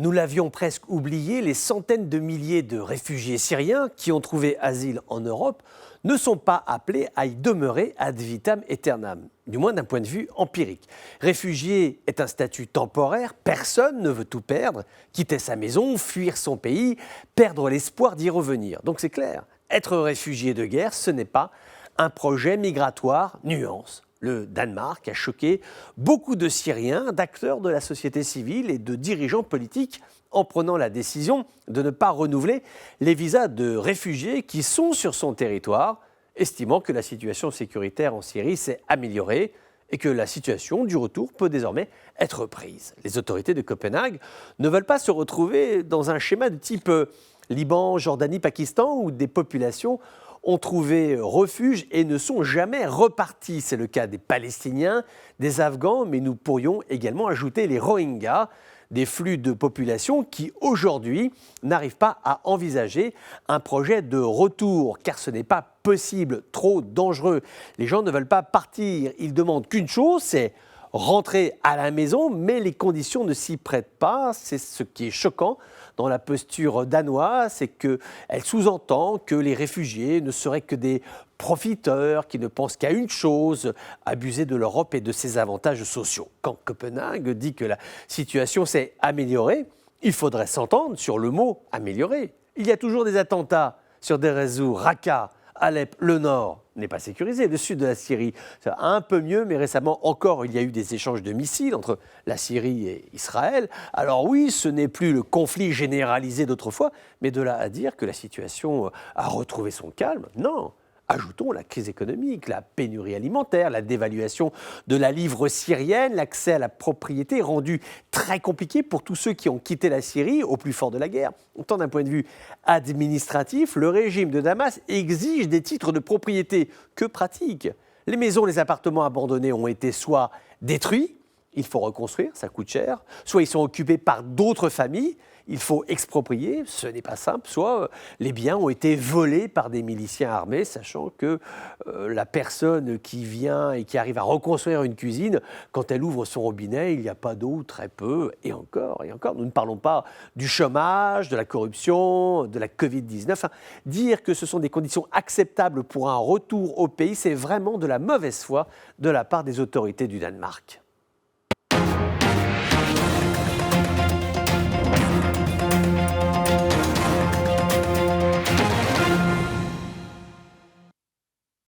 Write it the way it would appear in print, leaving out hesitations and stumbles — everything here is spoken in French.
Nous l'avions presque oublié, les centaines de milliers de réfugiés syriens qui ont trouvé asile en Europe ne sont pas appelés à y demeurer ad vitam aeternam, du moins d'un point de vue empirique. Réfugié est un statut temporaire, personne ne veut tout perdre, quitter sa maison, fuir son pays, perdre l'espoir d'y revenir. Donc c'est clair, être réfugié de guerre, ce n'est pas un projet migratoire, nuance. Le Danemark a choqué beaucoup de Syriens, d'acteurs de la société civile et de dirigeants politiques en prenant la décision de ne pas renouveler les visas de réfugiés qui sont sur son territoire, estimant que la situation sécuritaire en Syrie s'est améliorée et que la situation du retour peut désormais être prise. Les autorités de Copenhague ne veulent pas se retrouver dans un schéma de type Liban, Jordanie, Pakistan, où des populations ont trouvé refuge et ne sont jamais repartis. C'est le cas des Palestiniens, des Afghans, mais nous pourrions également ajouter les Rohingyas, des flux de population qui, aujourd'hui, n'arrivent pas à envisager un projet de retour, car ce n'est pas possible, trop dangereux. Les gens ne veulent pas partir, ils demandent qu'une chose, c'est rentrer à la maison, mais les conditions ne s'y prêtent pas. C'est ce qui est choquant dans la posture danoise, c'est qu'elle sous-entend que les réfugiés ne seraient que des profiteurs qui ne pensent qu'à une chose, abuser de l'Europe et de ses avantages sociaux. Quand Copenhague dit que la situation s'est améliorée, il faudrait s'entendre sur le mot « améliorer ». Il y a toujours des attentats sur des réseaux, Raqqa, Alep, le nord n'est pas sécurisé, le sud de la Syrie, ça va un peu mieux, mais récemment encore, il y a eu des échanges de missiles entre la Syrie et Israël. Alors oui, ce n'est plus le conflit généralisé d'autrefois, mais de là à dire que la situation a retrouvé son calme, non. Ajoutons la crise économique, la pénurie alimentaire, la dévaluation de la livre syrienne, l'accès à la propriété rendu très compliqué pour tous ceux qui ont quitté la Syrie au plus fort de la guerre. Autant d'un point de vue administratif, le régime de Damas exige des titres de propriété. Que pratique. Les maisons, les appartements abandonnés ont été soit détruits, il faut reconstruire, ça coûte cher, soit ils sont occupés par d'autres familles, il faut exproprier, ce n'est pas simple, soit les biens ont été volés par des miliciens armés, sachant que la personne qui vient et qui arrive à reconstruire une cuisine, quand elle ouvre son robinet, il n'y a pas d'eau, très peu, et encore, nous ne parlons pas du chômage, de la corruption, de la Covid-19. Enfin, dire que ce sont des conditions acceptables pour un retour au pays, c'est vraiment de la mauvaise foi de la part des autorités du Danemark.